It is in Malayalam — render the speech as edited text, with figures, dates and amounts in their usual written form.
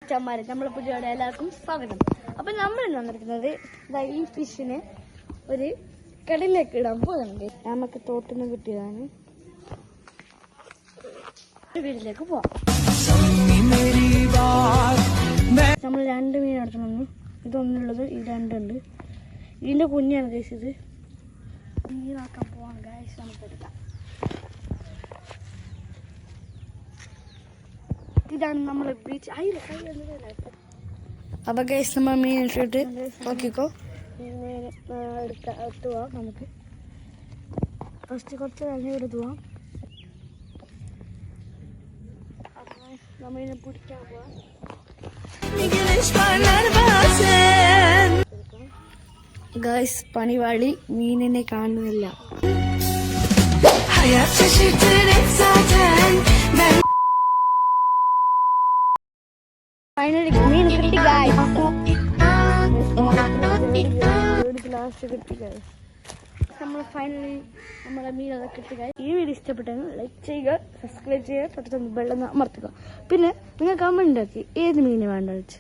മച്ചന്മാരെ നമ്മളെ പുതിയോടെ എല്ലാവർക്കും സ്വാഗതം. അപ്പൊ നമ്മൾ വന്നിരിക്കുന്നത് ഈ ഫിഷിനെ ഒരു കടലിലേക്ക് ഇടാൻ പോകുന്നുണ്ട്. നമുക്ക് തോട്ടിന്ന് കിട്ടിയതാണ്. വീട്ടിലേക്ക് പോവാം. നമ്മൾ 2 മീൻ എടുത്തു. ഇതൊന്നുള്ളത് ഈ 2 ഉണ്ട്. ഇതിന്റെ കുഞ്ഞാണ് ഗൈസ്. ഇത് മീനാക്കാൻ പോവാൻ ഗൈസ്. നമുക്ക് എടുക്കാം. ഇതാണ് നമ്മളെ ബീച്ച്. അപ്പൊ ഗൈസ് നമ്മൾ മീൻ ഇട്ടിട്ട് നോക്കിക്കോ. എടുത്ത് പോവാം. നമുക്ക് ഫസ്റ്റ് കുറച്ച് എണ്ണ എടുത്ത് പോവാം. നമ്മളിനെ പിടിക്കാൻ പോവാം. ഗൈസ് പണിവാളി മീനിനെ കാണുന്നില്ല. ഫൈനലി മീൻ കിട്ടി ഗൈസ്. ലാസ്റ്റ് കിട്ടി ഗൈസ്. നമ്മൾ ഫൈനലി നമ്മളെ മീൻ അതൊക്കെ കിട്ടി ഗൈസ്. ഈ വീഡിയോ ഇഷ്ടപ്പെട്ടെങ്കിൽ ലൈക്ക് ചെയ്യുക, സബ്സ്ക്രൈബ് ചെയ്യുക, തൊട്ടടുത്ത് ബെൽ അമർത്തുക. പിന്നെ നിങ്ങൾ കമന്റ് ആക്കി ഏത് മീൻ വേണ്ട വെച്ച്.